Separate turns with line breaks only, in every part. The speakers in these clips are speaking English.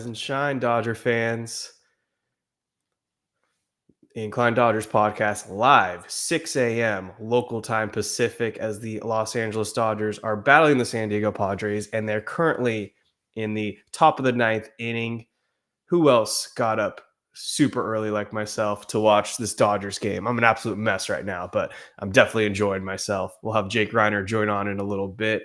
And shine, Dodger fans. Incline Dodgers podcast live, 6 a.m. local time Pacific, as the Los Angeles Dodgers are battling the San Diego Padres, and they're currently in the top of the ninth inning. Who else got up super early like myself to watch this Dodgers game? I'm an absolute mess right now, but I'm definitely enjoying myself. We'll have Jake Reiner join on in a little bit.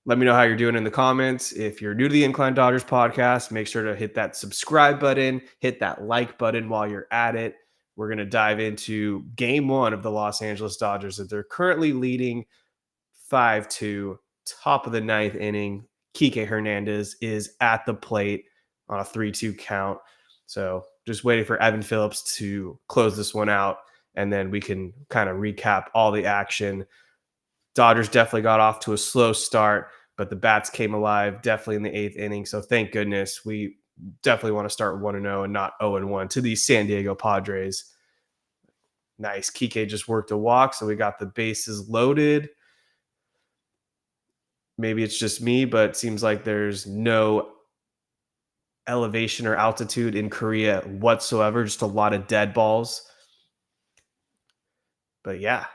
Let me know how you're doing in the comments. If you're new to the Incline Dodgers podcast, make sure to hit that subscribe button, hit that like button while you're at it. We're going to dive into game one of the Los Angeles Dodgers that they're currently leading 5-2, top of the ninth inning. Kike Hernandez is at the plate on a 3-2 count. So just waiting for Evan Phillips to close this one out, and then we can kind of recap all the action. Dodgers definitely got off to a slow start, but the bats came alive definitely in the eighth inning. So thank goodness. We definitely want to start 1-0 and not 0-1 to the San Diego Padres. Nice. Kike just worked a walk, so we got the bases loaded. Maybe it's just me, but it seems like there's no elevation or altitude in Korea whatsoever. Just a lot of dead balls. But yeah,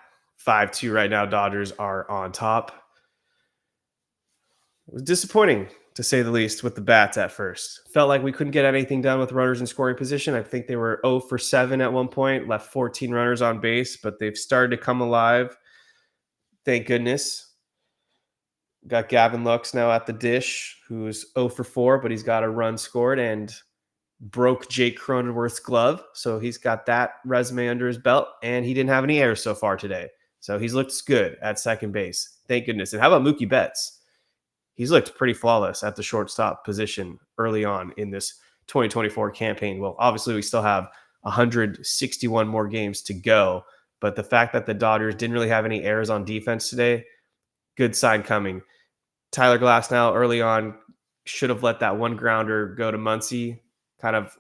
5-2 right now. Dodgers are on top. It was disappointing, to say the least, with the bats at first. Felt like we couldn't get anything done with runners in scoring position. I think they were 0 for 7 at one point, left 14 runners on base, but they've started to come alive. Thank goodness. Got Gavin Lux now at the dish, who's 0 for 4, but he's got a run scored and broke Jake Cronenworth's glove. So he's got that resume under his belt, and he didn't have any errors so far today. So he's looked good at second base. Thank goodness. And how about Mookie Betts? He's looked pretty flawless at the shortstop position early on in this 2024 campaign. Well, obviously, we still have 161 more games to go, but the fact that the Dodgers didn't really have any errors on defense today, good sign coming. Tyler Glasnow early on should have let that one grounder go to Muncy, kind of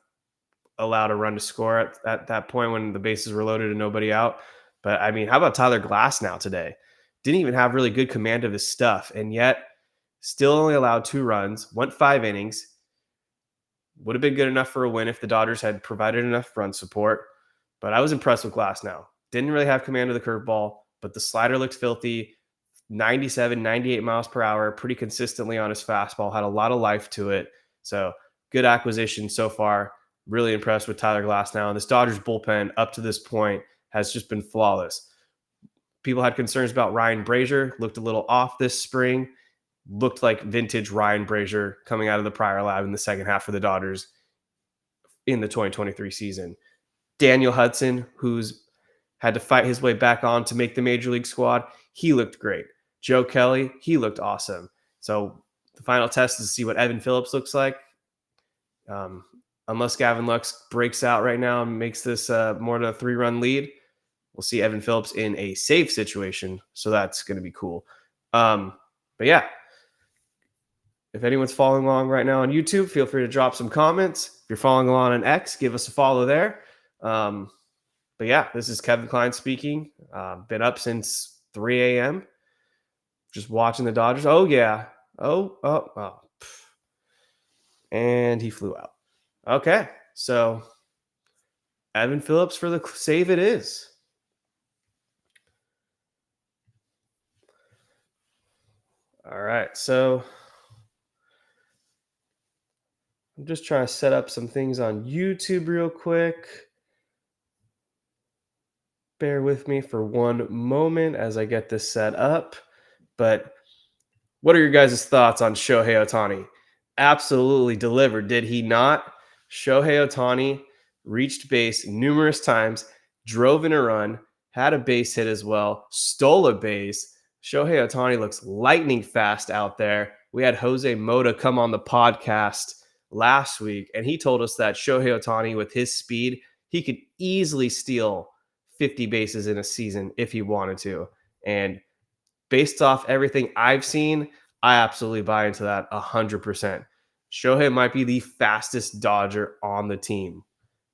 allowed a run to score at that point when the bases were loaded and nobody out. But, I mean, how about Tyler Glasnow today? Didn't even have really good command of his stuff, and yet still only allowed 2 runs, went 5 innings. Would have been good enough for a win if the Dodgers had provided enough run support. But I was impressed with Glasnow. Didn't really have command of the curveball, but the slider looked filthy. 97, 98 miles per hour, pretty consistently on his fastball, had a lot of life to it. So good acquisition so far. Really impressed with Tyler Glasnow. And this Dodgers bullpen up to this point has just been flawless. People had concerns about Ryan Brazier, looked a little off this spring. Looked like vintage Ryan Brazier coming out of the prior lab in the second half for the Dodgers in the 2023 season. Daniel Hudson, who's had to fight his way back on to make the Major League squad, he looked great. Joe Kelly, he looked awesome. So the final test is to see what Evan Phillips looks like. Unless Gavin Lux breaks out right now and makes this more than a 3-run lead, we'll see Evan Phillips in a save situation. So that's going to be cool. But yeah, if anyone's following along right now on YouTube, feel free to drop some comments. If you're following along on X, give us a follow there. But yeah, this is Kevin Klein speaking. Been up since 3 a.m. Just watching the Dodgers. Oh, yeah. Oh. And he flew out. Okay, so Evan Phillips for the save it is. All right, so I'm just trying to set up some things on YouTube real quick. Bear with me for one moment as I get this set up. But what are your guys' thoughts on Shohei Ohtani? Absolutely delivered, did he not? Shohei Ohtani reached base numerous times, drove in a run, had a base hit as well, stole a base. Shohei Ohtani looks lightning fast out there. We had Jose Mota come on the podcast last week, and he told us that Shohei Ohtani, with his speed, he could easily steal 50 bases in a season if he wanted to. And based off everything I've seen, I absolutely buy into that 100%. Shohei might be the fastest Dodger on the team,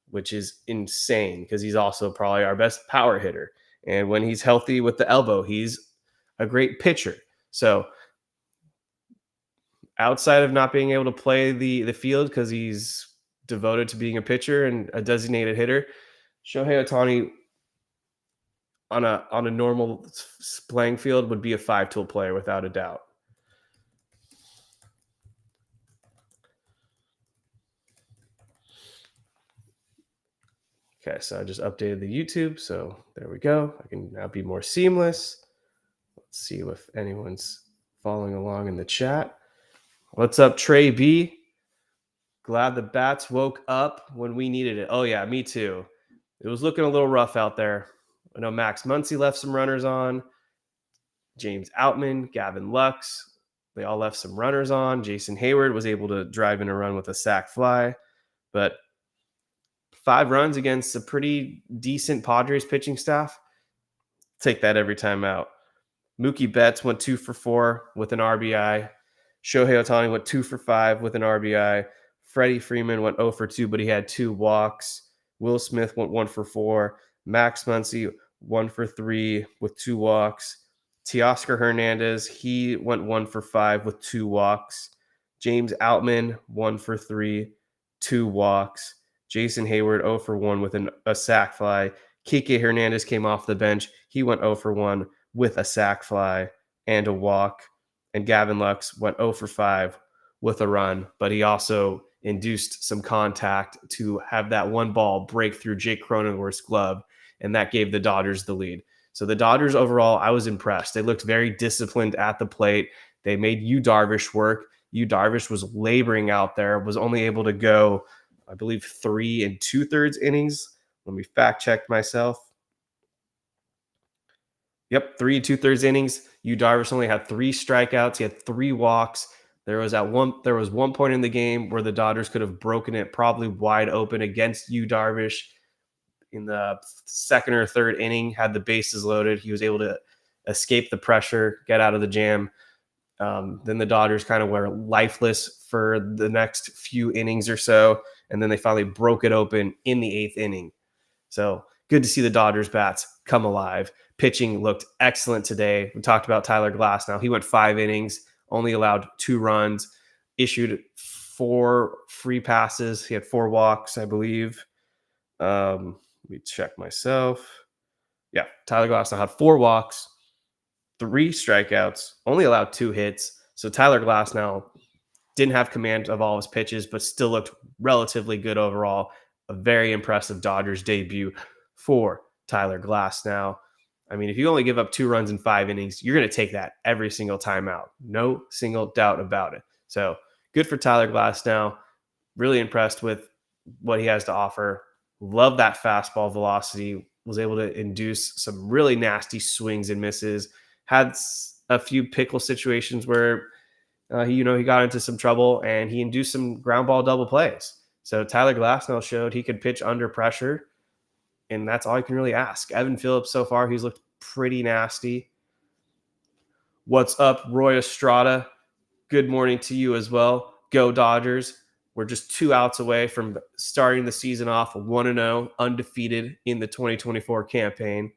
which is insane because he's also probably our best power hitter. And when he's healthy with the elbow, he's a great pitcher. So outside of not being able to play the field because he's devoted to being a pitcher and a designated hitter, Shohei Ohtani on a normal playing field would be a 5-tool player without a doubt. Okay, so I just updated the YouTube, so there we go. I can now be more seamless. Let's see if anyone's following along in the chat. What's up, Trey B? Glad the bats woke up when we needed it. Oh yeah, me too. It was looking a little rough out there. I know Max Muncy left some runners on. James Outman, Gavin Lux, they all left some runners on. Jason Hayward was able to drive in a run with a sac fly, but 5 runs against a pretty decent Padres pitching staff. Take that every time out. Mookie Betts went 2 for 4 with an RBI. Shohei Ohtani went 2 for 5 with an RBI. Freddie Freeman went 0 for 2, but he had 2 walks. Will Smith went 1 for 4. Max Muncy 1 for 3 with 2 walks. Teoscar Hernandez, he went 1 for 5 with 2 walks. James Outman 1 for 3, 2 walks. Jason Hayward 0 for 1 with a sac fly. Kike Hernandez came off the bench. He went 0 for 1 with a sac fly and a walk. And Gavin Lux went 0 for 5 with a run, but he also induced some contact to have that one ball break through Jake Cronenworth's glove, and that gave the Dodgers the lead. So the Dodgers overall, I was impressed. They looked very disciplined at the plate. They made Yu Darvish work. Yu Darvish was laboring out there, was only able to go, I believe, 3 2/3 innings. Let me fact check myself. Yep, 3 2/3 innings. Yu Darvish only had 3 strikeouts. He had 3 walks. There was one point in the game where the Dodgers could have broken it probably wide open against Yu Darvish in the 2nd or 3rd inning. Had the bases loaded, he was able to escape the pressure, get out of the jam. Then the Dodgers kind of were lifeless for the next few innings or so, and then they finally broke it open in the 8th inning. So good to see the Dodgers bats come alive. Pitching looked excellent today. We talked about Tyler Glasnow. He went 5 innings, only allowed 2 runs, issued 4 free passes. He had 4 walks, I believe. Let me check myself. Yeah, Tyler Glasnow had 4 walks, 3 strikeouts, only allowed 2 hits. So Tyler Glasnow didn't have command of all his pitches, but still looked relatively good overall. A very impressive Dodgers debut for Tyler Glasnow. I mean, if you only give up 2 runs in 5 innings, you're going to take that every single time out. No single doubt about it. So good for Tyler Glasnow. Really impressed with what he has to offer. Love that fastball velocity. Was able to induce some really nasty swings and misses. Had a few pickle situations where he got into some trouble and he induced some ground ball double plays. So Tyler Glasnow showed he could pitch under pressure, and that's all you can really ask. Evan Phillips, so far, he's looked pretty nasty. What's up, Roy Estrada? Good morning to you as well. Go Dodgers. We're just 2 outs away from starting the season off 1-0, undefeated in the 2024 campaign.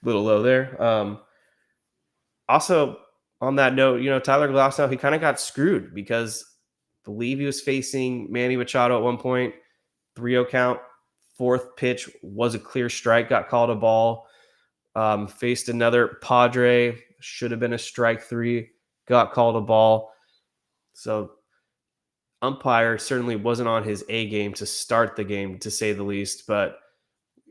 Little low there. Also, on that note, Tyler Glasnow, he kind of got screwed because I believe he was facing Manny Machado at one point. 3-0 count. 4th pitch was a clear strike, got called a ball. Faced another Padre, should have been a strike 3, got called a ball. So umpire certainly wasn't on his A game to start the game, to say the least, but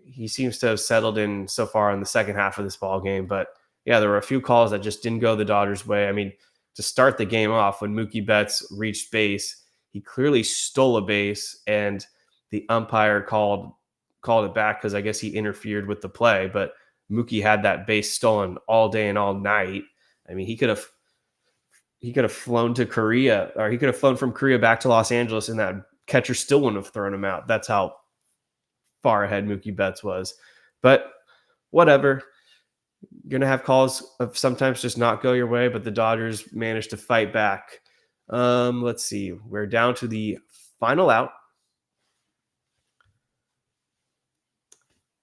he seems to have settled in so far in the second half of this ball game. But yeah, there were a few calls that just didn't go the Dodgers' way. I mean, to start the game off, when Mookie Betts reached base, he clearly stole a base, and the umpire called it back because I guess he interfered with the play. But Mookie had that base stolen all day and all night. I mean, he could have flown to Korea, or he could have flown from Korea back to Los Angeles, and that catcher still wouldn't have thrown him out. That's how far ahead Mookie Betts was. But whatever. You're going to have calls of sometimes just not go your way, but the Dodgers managed to fight back. Let's see. We're down to the final out.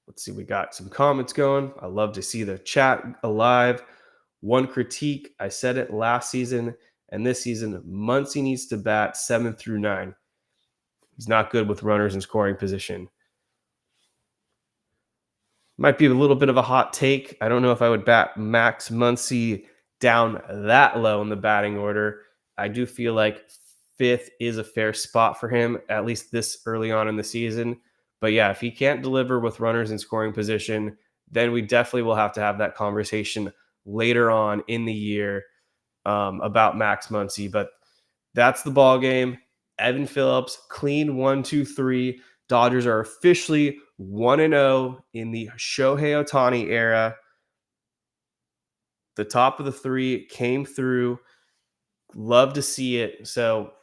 Let's see. We got some comments going. I love to see the chat alive. One critique, I said it last season and this season, Muncy needs to bat 7 through 9. He's not good with runners in scoring position. Might be a little bit of a hot take. I don't know if I would bat Max Muncy down that low in the batting order. I do feel like fifth is a fair spot for him, at least this early on in the season. But yeah, if he can't deliver with runners in scoring position, then we definitely will have to have that conversation later on in the year about Max Muncy. But that's the ball game. Evan Phillips, clean 1-2-3. Dodgers are officially 1-0 in the Shohei Ohtani era. The top of the three came through. Love to see it. So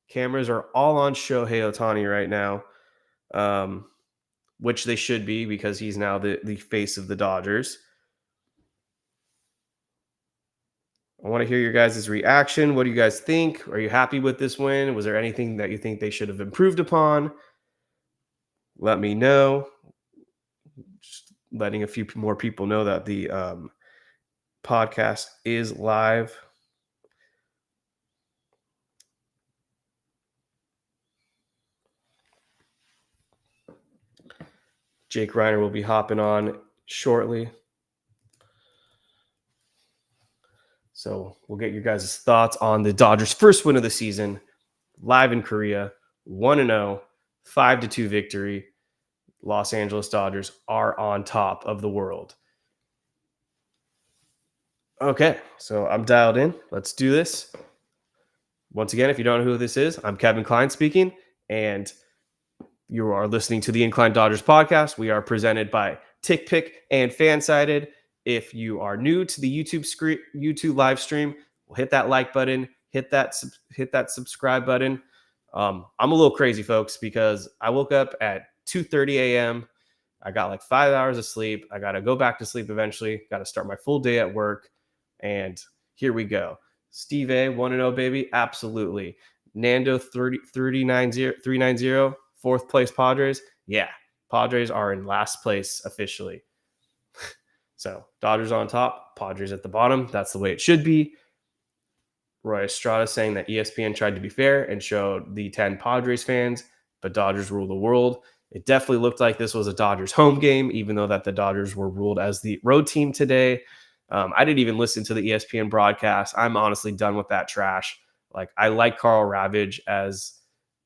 cameras are all on Shohei Ohtani right now, which they should be because he's now the face of the Dodgers. I want to hear your guys' reaction. What do you guys think? Are you happy with this win? Was there anything that you think they should have improved upon? Let me know. Just letting a few more people know that the podcast is live. Jake Reiner will be hopping on shortly. So we'll get your guys' thoughts on the Dodgers' first win of the season, live in Korea, 1-0, 5-2 victory. Los Angeles Dodgers are on top of the world. Okay, so I'm dialed in. Let's do this. Once again, if you don't know who this is, I'm Kevin Klein speaking, and you are listening to the Incline Dodgers podcast. We are presented by TickPick and Fansided. If you are new to the YouTube live stream, we'll hit that like button, hit that subscribe button. I'm a little crazy, folks, because I woke up at 2:30 a.m. I got like 5 hours of sleep. I got to go back to sleep eventually. Got to start my full day at work. And here we go. Steve A, 1-0, baby. Absolutely. Nando 390, fourth place Padres. Yeah, Padres are in last place officially. So Dodgers on top, Padres at the bottom. That's the way it should be. Roy Estrada saying that ESPN tried to be fair and showed the 10 Padres fans, but Dodgers rule the world. It definitely looked like this was a Dodgers home game, even though that the Dodgers were ruled as the road team today. I didn't even listen to the ESPN broadcast. I'm honestly done with that trash. Like, I like Carl Ravage as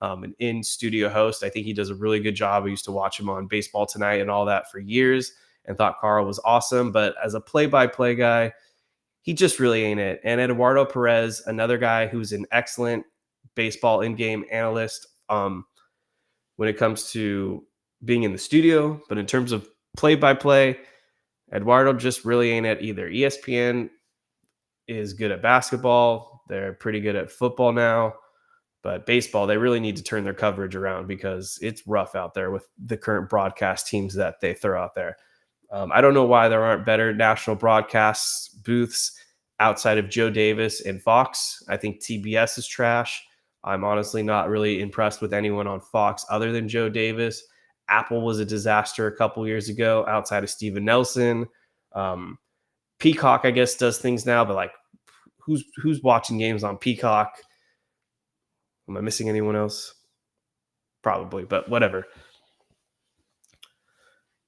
an in-studio host. I think he does a really good job. I used to watch him on Baseball Tonight and all that for years and thought Carl was awesome. But as a play-by-play guy, he just really ain't it. And Eduardo Perez, another guy who's an excellent baseball in-game analyst when it comes to being in the studio. But in terms of play-by-play, Eduardo just really ain't it either. ESPN is good at basketball. They're pretty good at football now. But baseball, they really need to turn their coverage around because it's rough out there with the current broadcast teams that they throw out there. I don't know why there aren't better national broadcast booths outside of Joe Davis and Fox. I think TBS is trash. I'm honestly not really impressed with anyone on Fox other than Joe Davis. Apple was a disaster a couple years ago outside of Steven Nelson. Peacock, I guess, does things now, but like, who's watching games on Peacock? Am I missing anyone else? Probably, but whatever.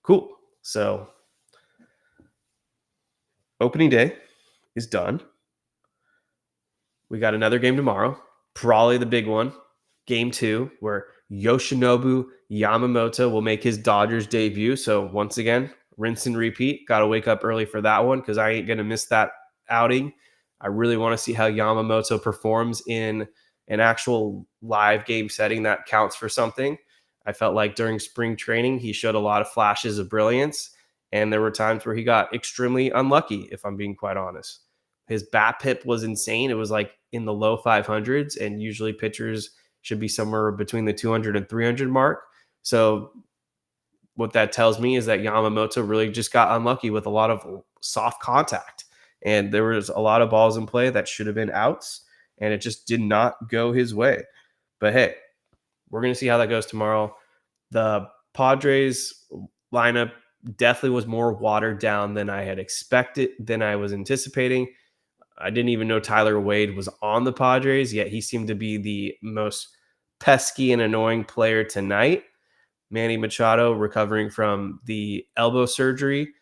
Cool. So opening day is done. We got another game tomorrow, probably the big one, game 2, where Yoshinobu Yamamoto will make his Dodgers debut. So once again, rinse and repeat. Got to wake up early for that one because I ain't going to miss that outing. I really want to see how Yamamoto performs in an actual live game setting that counts for something. I felt like during spring training, he showed a lot of flashes of brilliance, and there were times where he got extremely unlucky, if I'm being quite honest. His BABIP was insane. It was like in the low 500s, and usually pitchers should be somewhere between the 200 and 300 mark. So what that tells me is that Yamamoto really just got unlucky with a lot of soft contact, and there was a lot of balls in play that should have been outs, and it just did not go his way. But hey, we're going to see how that goes tomorrow. The Padres lineup definitely was more watered down than I had expected, than I was anticipating. I didn't even know Tyler Wade was on the Padres, yet he seemed to be the most pesky and annoying player tonight. Manny Machado recovering from the elbow surgery.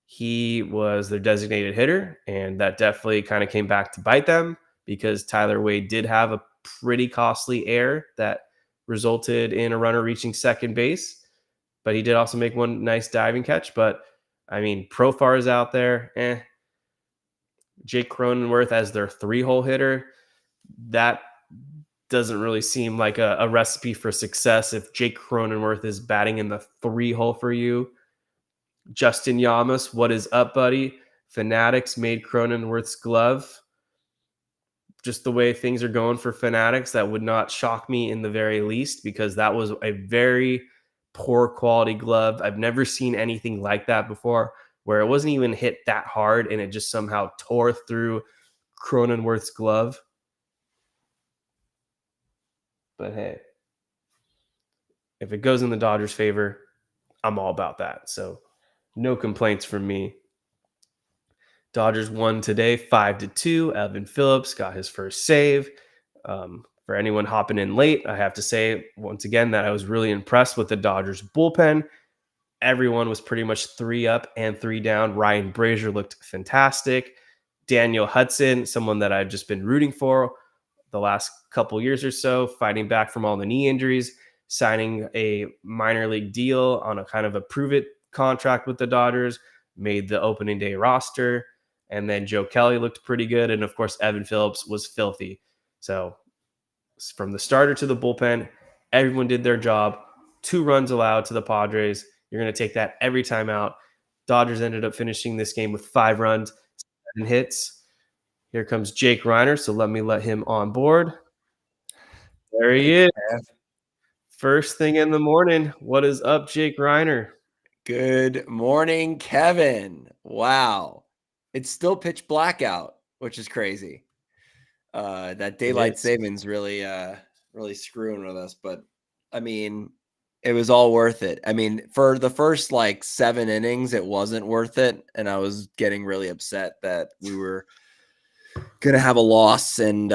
He was their designated hitter, and that definitely kind of came back to bite them because Tyler Wade did have a pretty costly error that resulted in a runner reaching second base. But he did also make one nice diving catch. But I mean, Profar is out there. Jake Cronenworth as their 3-hole hitter. That doesn't really seem like a recipe for success if Jake Cronenworth is batting in the 3-hole for you. Justin Yamas, what is up, buddy? Fanatics made Cronenworth's glove. Just the way things are going for Fanatics, that would not shock me in the very least, because that was a very poor quality glove. I've never seen anything like that before, where it wasn't even hit that hard and it just somehow tore through Cronenworth's glove. But hey, if it goes in the Dodgers' favor, I'm all about that. So no complaints from me. Dodgers won today 5-2. Evan Phillips got his first save. For anyone hopping in late, I have to say once again that I was really impressed with the Dodgers bullpen. Everyone was pretty much 3 up and 3 down. Ryan Brazier looked fantastic. Daniel Hudson, someone that I've just been rooting for the last couple years or so, fighting back from all the knee injuries, signing a minor league deal on a kind of a prove-it contract with the Dodgers, made the opening day roster. And then Joe Kelly looked pretty good. And of course, Evan Phillips was filthy. So from the starter to the bullpen, everyone did their job. 2 runs allowed to the Padres. You're going to take that every time out. Dodgers ended up finishing this game with 5 runs, 7 hits. Here comes Jake Reiner. So let him on board. There he is. First thing in the morning. What is up, Jake Reiner?
Good morning, Kevin. Wow. It's still pitch black out, which is crazy. That daylight savings really screwing with us. But I mean, it was all worth it. I mean, for the first 7 innings, it wasn't worth it. And I was getting really upset that we were going to have a loss, and,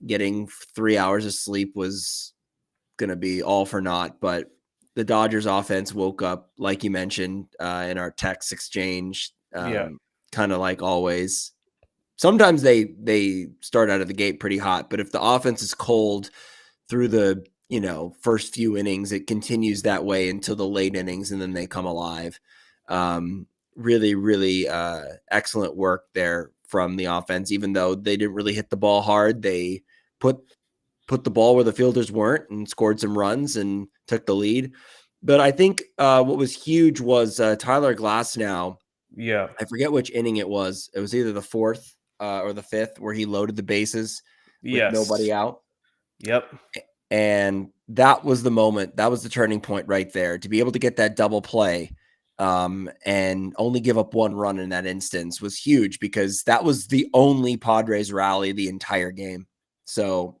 getting 3 hours of sleep was going to be all for naught. But the Dodgers offense woke up, like you mentioned, in our text exchange, kind of like always. Sometimes they start out of the gate pretty hot, but if the offense is cold through the, first few innings, it continues that way until the late innings, and then they come alive. Really, really excellent work there from the offense. Even though they didn't really hit the ball hard, they put the ball where the fielders weren't and scored some runs and took the lead. But I think what was huge was Tyler Glasnow.
Yeah.
I forget which inning it was. It was either the 4th or the 5th where he loaded the bases with nobody out.
Yep.
And that was the moment. That was the turning point right there. To be able to get that double play and only give up 1 run in that instance was huge, because that was the only Padres rally the entire game. So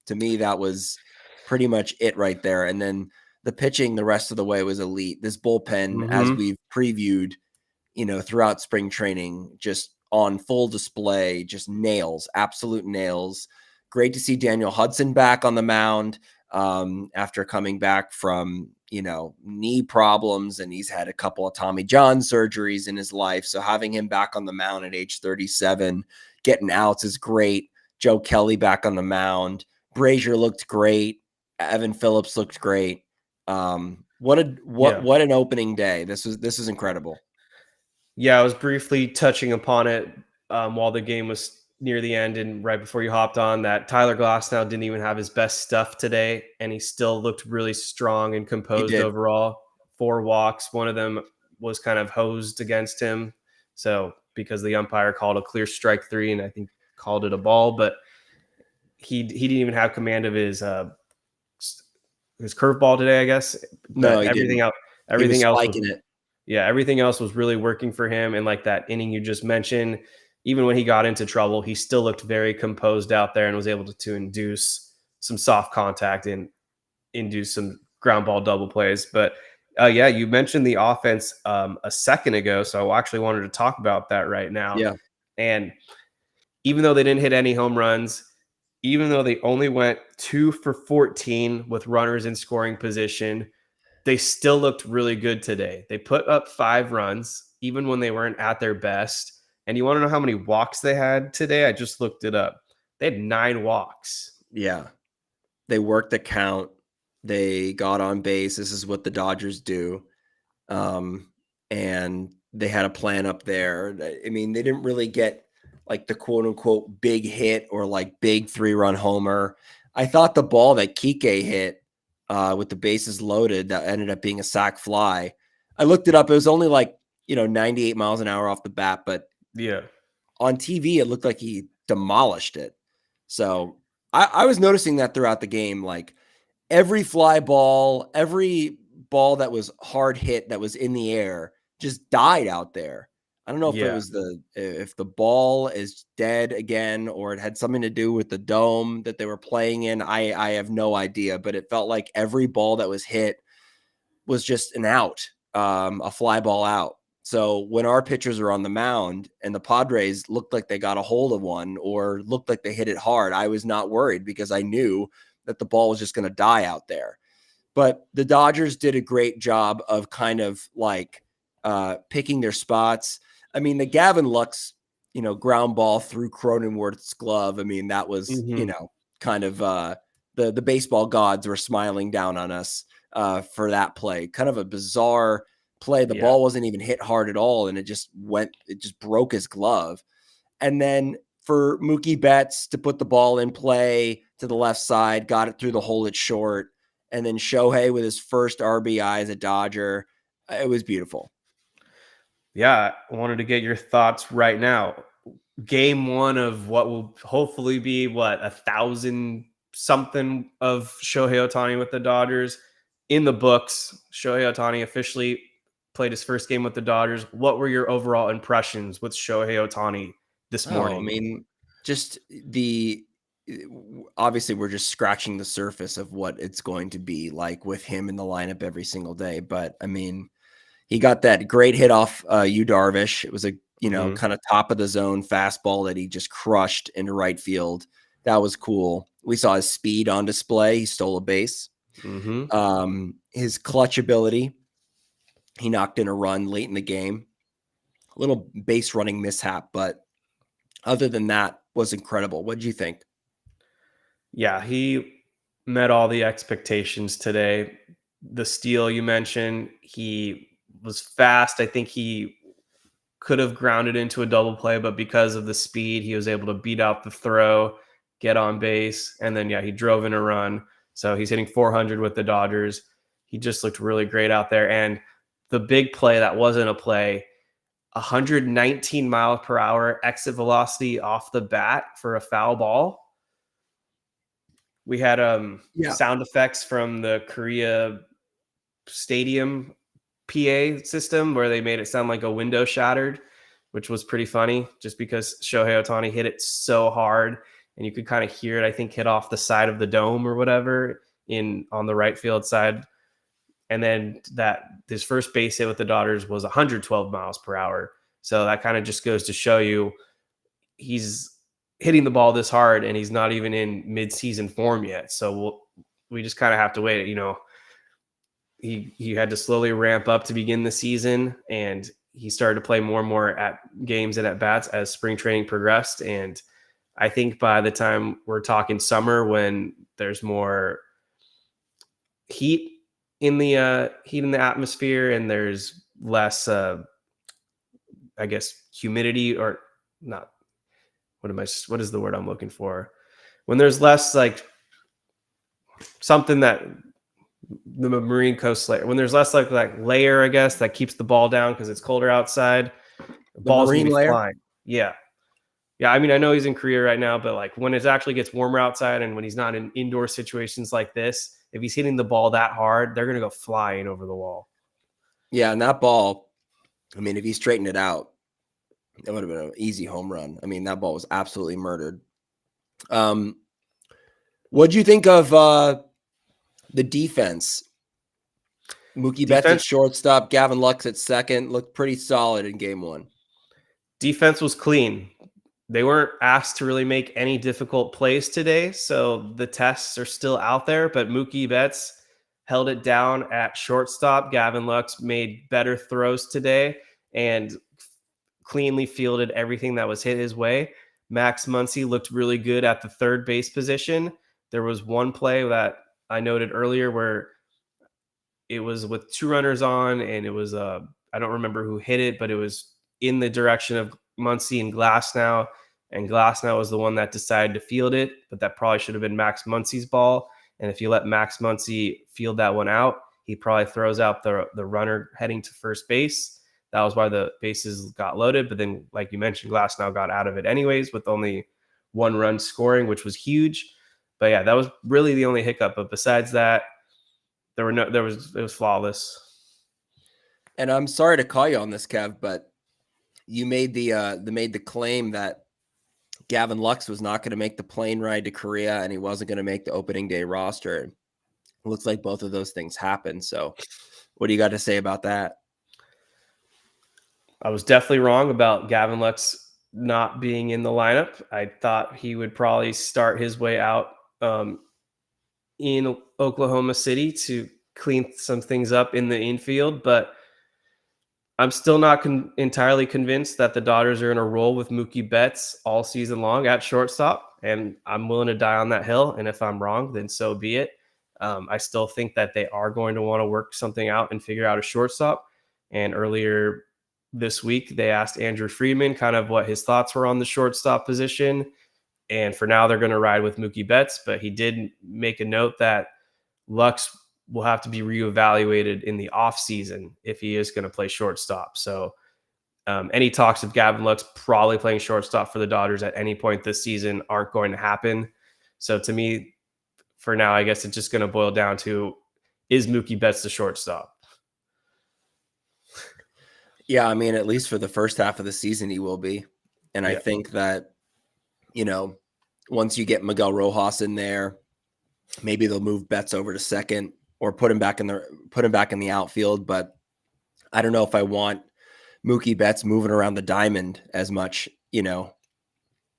to me, that was pretty much it right there. And then the pitching the rest of the way was elite. This bullpen, as we've previewed, throughout spring training, just on full display, just nails, absolute nails. Great to see Daniel Hudson back on the mound after coming back from, knee problems, and he's had a couple of Tommy John surgeries in his life. So having him back on the mound at age 37, getting outs is great. Joe Kelly back on the mound. Brazier looked great. Evan Phillips looked great. What an opening day. This is incredible.
Yeah, I was briefly touching upon it while the game was near the end and right before you hopped on, that Tyler Glasnow didn't even have his best stuff today, and he still looked really strong and composed overall. 4 walks. One of them was kind of hosed against him. So because the umpire called a clear strike 3 and I think called it a ball, but he didn't even have command of his curveball today, I guess.
No,
everything else, everything else was really working for him. And like that inning you just mentioned, even when he got into trouble, he still looked very composed out there and was able to induce some soft contact and induce some ground ball double plays. But Yeah, you mentioned the offense a second ago, so I actually wanted to talk about that right now.
Yeah.
And even though they didn't hit any home runs, even though they only went 2 for 14 with runners in scoring position, they still looked really good today. They put up 5 runs even when they weren't at their best. And you want to know how many walks they had today? I just looked it up. They had 9 walks.
Yeah. They worked the count. They got on base. This is what the Dodgers do. And they had a plan up there. I mean, they didn't really get like the quote unquote big hit or like big 3-run homer. I thought the ball that Kike hit with the bases loaded that ended up being a sac fly. I looked it up. It was only like, 98 miles an hour off the bat, but
Yeah.
on TV, it looked like he demolished it. So I was noticing that throughout the game, like every fly ball, every ball that was hard hit that was in the air just died out there. I don't know if it
Yeah.
was if the ball is dead again or it had something to do with the dome that they were playing in. I have no idea, but it felt like every ball that was hit was just an out, a fly ball out. So when our pitchers are on the mound and the Padres looked like they got a hold of one or looked like they hit it hard, I was not worried because I knew that the ball was just going to die out there. But the Dodgers did a great job of kind of like picking their spots. I mean, the Gavin Lux, ground ball through Cronenworth's glove. I mean, that was,
Mhm.
kind of the baseball gods were smiling down on us for that play. Kind of a bizarre play. The
Yeah.
ball wasn't even hit hard at all, and it just broke his glove. And then for Mookie Betts to put the ball in play to the left side, got it through the hole at short, and then Shohei with his first RBI as a Dodger. It was beautiful.
Yeah, I wanted to get your thoughts right now. Game 1 of what will hopefully be 1,000 something of Shohei Ohtani with the Dodgers in the books. Shohei Ohtani officially played his first game with the Dodgers. What were your overall impressions with Shohei Ohtani this
Oh, I
morning?
mean, just obviously we're just scratching the surface of what it's going to be like with him in the lineup every single day. But I mean, he got that great hit off Yu Darvish. It was a
Mhm.
kind of top of the zone fastball that he just crushed into right field. That was cool. We saw his speed on display. He stole a base.
Mhm.
His clutch ability. He knocked in a run late in the game. A little base running mishap, but other than that, was incredible. What did you think?
Yeah, he met all the expectations today. The steal you mentioned, he was fast. I think he could have grounded into a double play, but because of the speed, he was able to beat out the throw, get on base, and then he drove in a run. So he's hitting 400 with the Dodgers. He just looked really great out there. And the big play that wasn't a play, 119 mile per hour exit velocity off the bat for a foul ball. We had
Yeah.
sound effects from the Korea Stadium PA system where they made it sound like a window shattered, which was pretty funny just because Shohei Ohtani hit it so hard and you could kind of hear it, I think, hit off the side of the dome or whatever on the right field side. And then that his first base hit with the Dodgers was 112 miles per hour. So that kind of just goes to show you he's hitting the ball this hard and he's not even in mid-season form yet. So we just kind of have to wait. He had to slowly ramp up to begin the season, and he started to play more and more at games and at bats as spring training progressed. And I think by the time we're talking summer, when there's more heat in the atmosphere and there's less, I guess, humidity or not. What is the word I'm looking for? When there's less like something that the marine coast layer, when there's less like layer, I guess, that keeps the ball down because it's colder outside, the
The
ball's gonna
marine
be
layer?
flying. Yeah. Yeah. I mean, I know he's in Korea right now, but like when it actually gets warmer outside and when he's not in indoor situations like this, if he's hitting the ball that hard, they're gonna go flying over the wall.
Yeah, and that ball, I mean, if he straightened it out, it would have been an easy home run. I mean, that ball was absolutely murdered. Um, what do you think of the defense? Mookie Betts at shortstop, Gavin Lux at second. Looked pretty solid in game one.
Defense was clean. They weren't asked to really make any difficult plays today, so the tests are still out there, but Mookie Betts held it down at shortstop. Gavin Lux made better throws today and cleanly fielded everything that was hit his way. Max Muncy looked really good at the third base position. There was one play that I noted earlier where it was with 2 runners on, and it was I don't remember who hit it, but it was in the direction of Muncy and Glasnow, and Glasnow was the one that decided to field it, but that probably should have been Max Muncy's ball. And if you let Max Muncy field that one out, he probably throws out the runner heading to first base. That was why the bases got loaded. But then, like you mentioned, Glasnow got out of it anyways with only 1 run scoring, which was huge. But yeah, that was really the only hiccup. But besides that, it was flawless.
And I'm sorry to call you on this, Kev, but you made the claim that Gavin Lux was not going to make the plane ride to Korea and he wasn't going to make the opening day roster. It looks like both of those things happened. So what do you got to say about that?
I was definitely wrong about Gavin Lux not being in the lineup. I thought he would probably start his way out in Oklahoma City to clean some things up in the infield, but I'm still not entirely convinced that the Dodgers are going to roll with Mookie Betts all season long at shortstop, and I'm willing to die on that hill. And if I'm wrong, then so be it. I still think that they are going to want to work something out and figure out a shortstop. And earlier this week, they asked Andrew Friedman kind of what his thoughts were on the shortstop position. And for now, they're going to ride with Mookie Betts, but he did make a note that Lux will have to be reevaluated in the offseason if he is going to play shortstop. So any talks of Gavin Lux probably playing shortstop for the Dodgers at any point this season aren't going to happen. So to me, for now, I guess it's just going to boil down to, is Mookie Betts the shortstop?
Yeah, I mean, at least for the first half of the season, he will be. And I think that, once you get Miguel Rojas in there, maybe they'll move Betts over to second or put him back in the outfield. But I don't know if I want Mookie Betts moving around the diamond as much,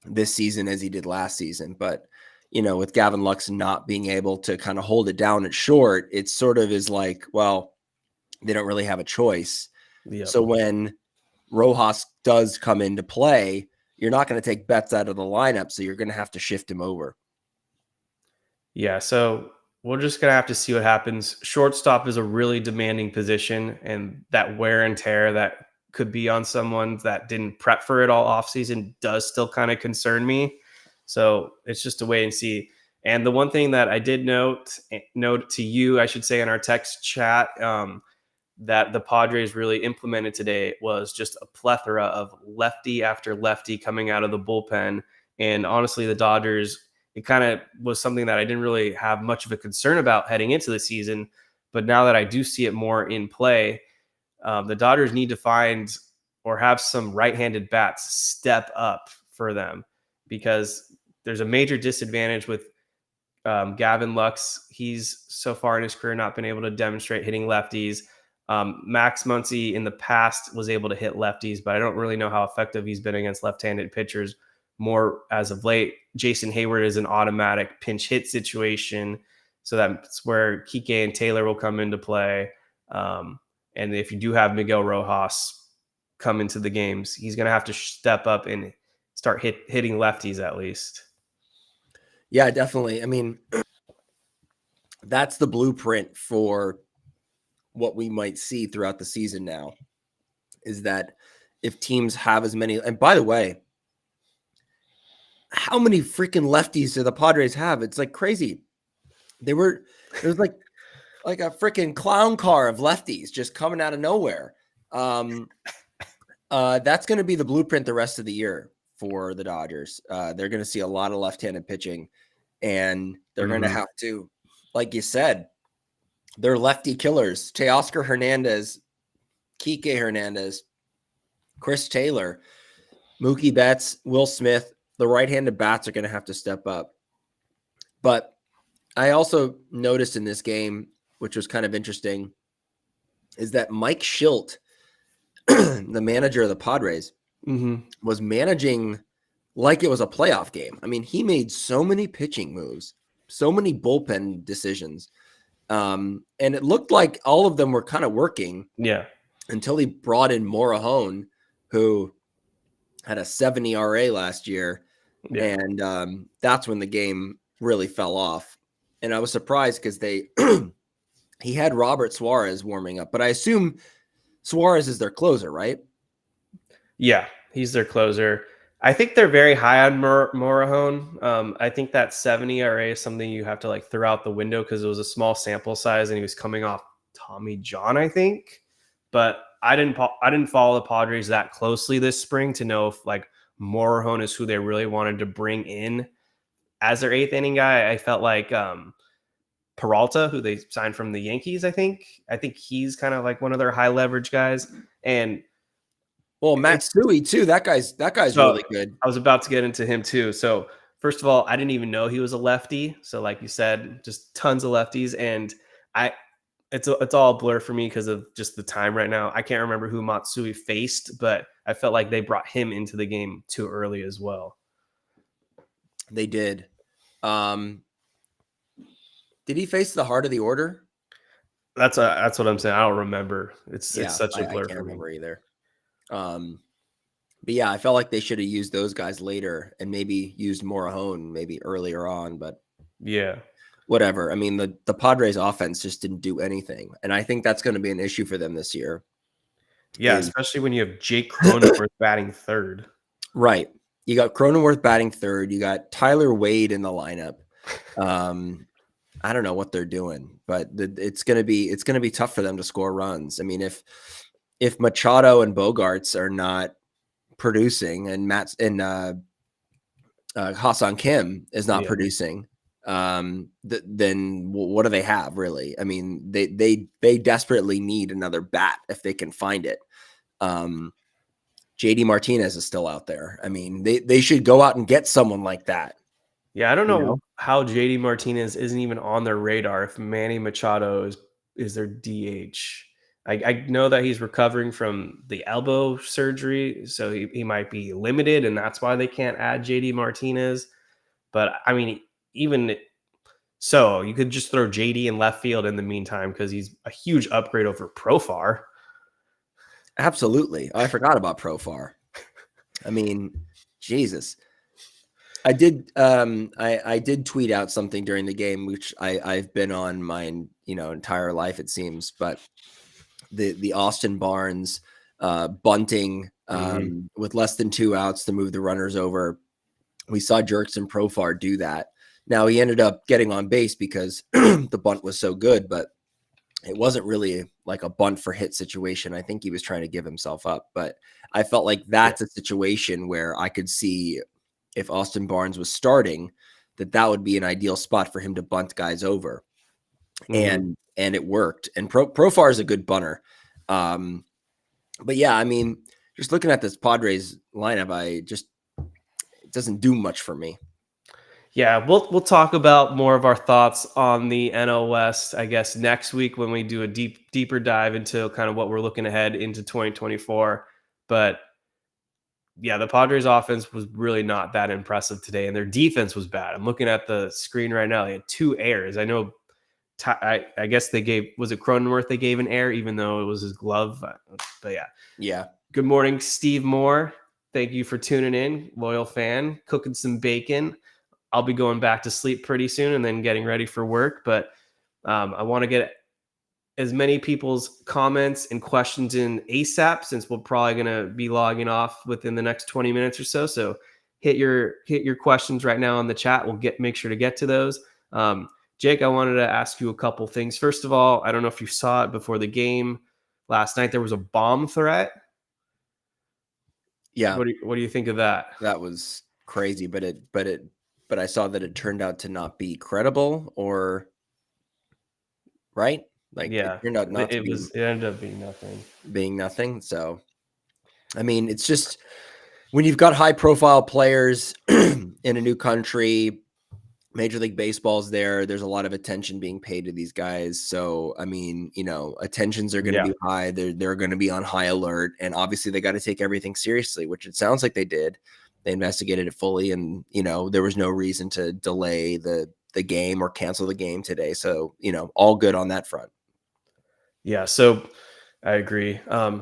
this season as he did last season. But, with Gavin Lux not being able to kind of hold it down at short, it sort of is like, well, they don't really have a choice. Yep. So when Rojas does come into play, you're not going to take Betts out of the lineup. So you're going to have to shift him over.
Yeah, so we're just going to have to see what happens. Shortstop is a really demanding position, and that wear and tear that could be on someone that didn't prep for it all offseason does still kind of concern me. So it's just a wait and see. And the one thing that I did note to you, I should say, in our text chat, that the Padres really implemented today was just a plethora of lefty after lefty coming out of the bullpen. And honestly, the Dodgers, it kind of was something that I didn't really have much of a concern about heading into the season. But now that I do see it more in play, the Dodgers need to find or have some right-handed bats step up for them, because there's a major disadvantage with Gavin Lux. He's so far in his career not been able to demonstrate hitting lefties. Max Muncy in the past was able to hit lefties, but I don't really know how effective he's been against left-handed pitchers more as of late. Jason Hayward is an automatic pinch hit situation. So that's where Kike and Taylor will come into play. And if you do have Miguel Rojas come into the games, he's going to have to step up and start hitting lefties at least.
Yeah, definitely. I mean, that's the blueprint for what we might see throughout the season now, is that if teams have as many, and by the way, how many freaking lefties do the Padres have? It's like crazy. There was like a freaking clown car of lefties just coming out of nowhere. That's going to be the blueprint the rest of the year for the Dodgers. They're going to see a lot of left-handed pitching, and they're going to have to, like you said, they're lefty killers. Teoscar Hernandez, Kike Hernandez, Chris Taylor, Mookie Betts, Will Smith. The right-handed bats are going to have to step up. But I also noticed in this game, which was kind of interesting, is that Mike Schilt, the manager of the Padres, was managing like it was a playoff game. I mean, he made so many pitching moves, so many bullpen decisions. And it looked like all of them were kind of working.
Yeah.
Until he brought in Morahone, who had a 7 ERA last year.
Yeah.
And that's when the game really fell off. And I was surprised because he had Robert Suarez warming up, but I assume Suarez is their closer, right?
Yeah, he's their closer. I think they're very high on Morahone. I think that 70 ERA is something you have to like throw out the window because it was a small sample size and he was coming off Tommy John, I think. But I didn't follow the Padres that closely this spring to know if like Morahone is who they really wanted to bring in as their eighth inning guy. I felt like Peralta, who they signed from the Yankees, I think he's kind of like one of their high leverage guys. And
Matsui too. That guy's really good.
I was about to get into him too. So first of all, I didn't even know he was a lefty. So like you said, just tons of lefties, and it's all a blur for me because of just the time right now. I can't remember who Matsui faced, but I felt like they brought him into the game too early as well.
They did. Did he face the heart of the order?
That's what I'm saying. I don't remember. It's such a blur
I can't
for me.
remember either. But yeah, I felt like they should have used those guys later and maybe used Morahone maybe earlier on, but
yeah,
whatever. I mean, the Padres offense just didn't do anything. And I think that's going to be an issue for them this year.
Yeah, especially when you have Jake Cronenworth batting third.
Right. You got Cronenworth batting third. You got Tyler Wade in the lineup. I don't know what they're doing, but it's going to be tough for them to score runs. I mean, if Machado and Bogarts are not producing and Ha-Seong Kim is not producing, then what do they have really? I mean, they desperately need another bat if they can find it. JD Martinez is still out there. I mean, they should go out and get someone like that.
Yeah, I don't know how JD Martinez isn't even on their radar if Manny Machado is their DH. I know that he's recovering from the elbow surgery, so he might be limited, and that's why they can't add JD Martinez. But I mean, even so, you could just throw JD in left field in the meantime because he's a huge upgrade over Profar.
Absolutely. I forgot about Profar. I mean, Jesus. I did I did tweet out something during the game, which I've been on my entire life, it seems, but the Austin Barnes bunting with less than 2 outs to move the runners over. We saw Jerkson Profar do that. Now he ended up getting on base because the bunt was so good, but it wasn't really like a bunt for hit situation. I think he was trying to give himself up, but I felt like that's a situation where I could see if Austin Barnes was starting, that would be an ideal spot for him to bunt guys over. And it worked. And Profar is a good bunter. But yeah, I mean, just looking at this Padres lineup, it doesn't do much for me.
Yeah, we'll talk about more of our thoughts on the NL West, I guess, next week when we do a deeper dive into kind of what we're looking ahead into 2024. But yeah, the Padres offense was really not that impressive today, and their defense was bad. I'm looking at the screen right now. They had 2 errors. I know, I guess was it Cronenworth they gave an error, even though it was his glove? But yeah.
Yeah.
Good morning, Steve Moore. Thank you for tuning in. Loyal fan, cooking some bacon. I'll be going back to sleep pretty soon and then getting ready for work. But I want to get as many people's comments and questions in ASAP since we're probably going to be logging off within the next 20 minutes or so. So hit your questions right now in the chat. We'll make sure to get to those. Jake, I wanted to ask you a couple things. First of all, I don't know if you saw it before the game last night. There was a bomb threat.
Yeah.
What do you think of that?
That was crazy, but I saw that it turned out to not be credible, or right? Like,
yeah,
it turned out not to be.
It ended up being nothing.
So, I mean, it's just when you've got high profile players in a new country, Major League Baseball's there. There's a lot of attention being paid to these guys. So, I mean, attentions are going to
Yeah.
be high. They're going to be on high alert. And obviously, they got to take everything seriously, which it sounds like they did. They investigated it fully. And, there was no reason to delay the game or cancel the game today. So, all good on that front.
Yeah. So I agree.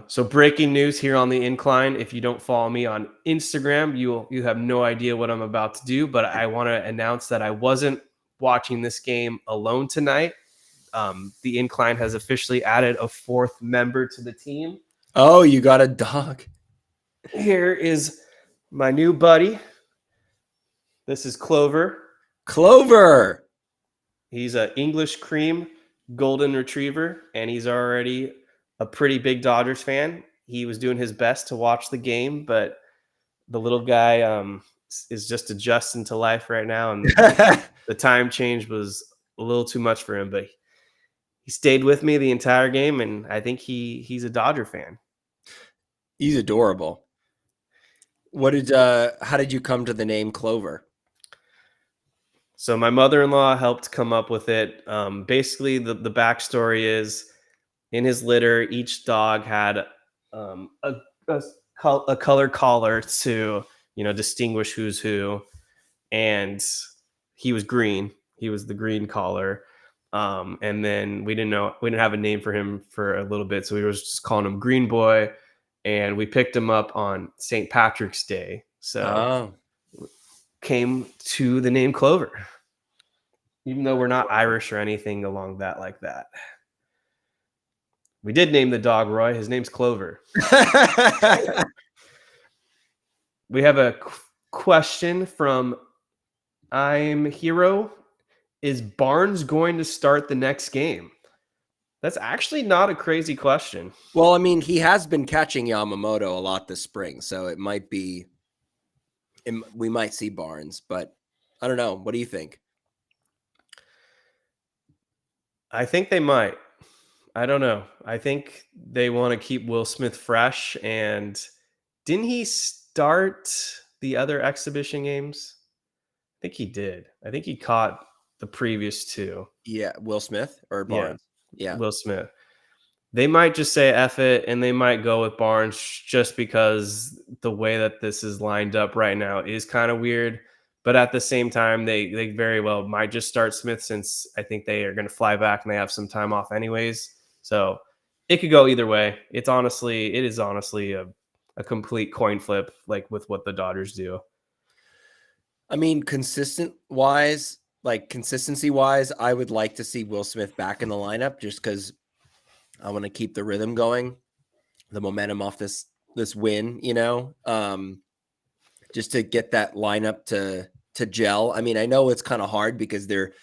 So breaking news here on the Incline. If you don't follow me on Instagram, you have no idea what I'm about to do. But I want to announce that I wasn't watching this game alone tonight. The Incline has officially added a fourth member to the team.
Oh, you got a dog.
Here is my new buddy. This is Clover.
Clover.
He's an English cream golden retriever, and he's already a pretty big Dodgers fan. He was doing his best to watch the game, but the little guy is just adjusting to life right now, and the time change was a little too much for him. But he stayed with me the entire game, and I think he's a Dodger fan.
He's adorable. How did you come to the name Clover?
So my mother-in-law helped come up with it. Basically, the backstory is in his litter, each dog had a color collar to distinguish who's who, and he was green. He was the green collar. And then we didn't have a name for him for a little bit, so we were just calling him Green Boy. And we picked him up on St. Patrick's Day, so came to the name Clover, even though we're not Irish or anything along that like that. We did name the dog Roy. His name's Clover. We have a question from I'm Hero. Is Barnes going to start the next game? That's actually not a crazy question.
Well, I mean, he has been catching Yamamoto a lot this spring, so we might see Barnes, but I don't know. What do you think?
I think they might. I don't know. I think they want to keep Will Smith fresh. And didn't he start the other exhibition games? I think he did. I think he caught the previous two.
Yeah, Will Smith or Barnes? Yeah.
Will Smith. They might just say F it, and they might go with Barnes just because the way that this is lined up right now is kind of weird. But at the same time, they very well might just start Smith, since I think they are going to fly back and they have some time off anyways. So it could go either way. It is honestly a complete coin flip, like with what the Dodgers do.
I mean, consistency wise, I would like to see Will Smith back in the lineup just because I want to keep the rhythm going, the momentum off this win, just to get that lineup to gel. I mean, I know it's kind of hard because they're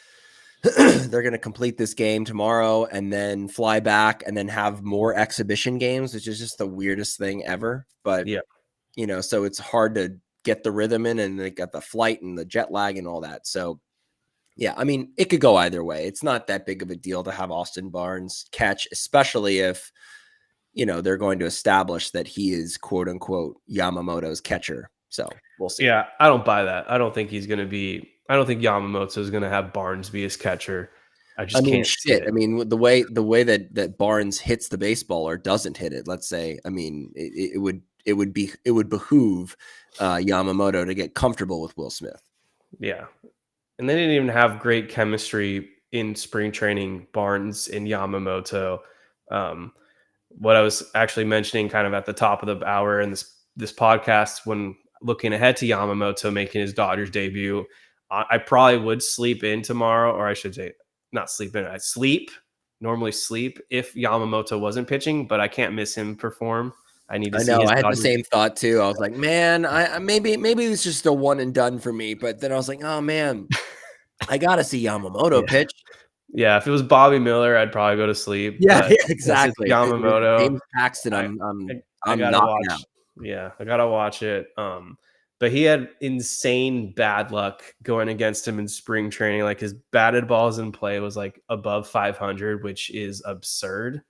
going to complete this game tomorrow and then fly back and then have more exhibition games, which is just the weirdest thing ever. But
yeah,
so it's hard to get the rhythm in, and they got the flight and the jet lag and all that. So yeah, I mean, it could go either way. It's not that big of a deal to have Austin Barnes catch, especially if, they're going to establish that he is quote unquote Yamamoto's catcher. So we'll see.
Yeah, I don't buy that. I don't think Yamamoto is going to have Barnes be his catcher. I can't see it.
I mean, the way that Barnes hits the baseball or doesn't hit it, let's say, I mean, it would behoove Yamamoto to get comfortable with Will Smith.
Yeah. And they didn't even have great chemistry in spring training, Barnes and Yamamoto. What I was actually mentioning kind of at the top of the hour in this podcast, when looking ahead to Yamamoto making his Dodgers debut, I probably would sleep in tomorrow, or I should say not sleep in. I'd normally sleep if Yamamoto wasn't pitching, but I can't miss him perform. I need to see his
I had
Dodgers.
The same thought too. I was like, man, I maybe it's just a one and done for me. But then I was like, oh man, I gotta see Yamamoto pitch.
Yeah, if it was Bobby Miller, I'd probably go to sleep.
Yeah, exactly.
Yamamoto,
James Paxton,
I gotta watch. Out. Yeah, I gotta watch it. But he had insane bad luck going against him in spring training. Like, his batted balls in play was like above 500, which is absurd.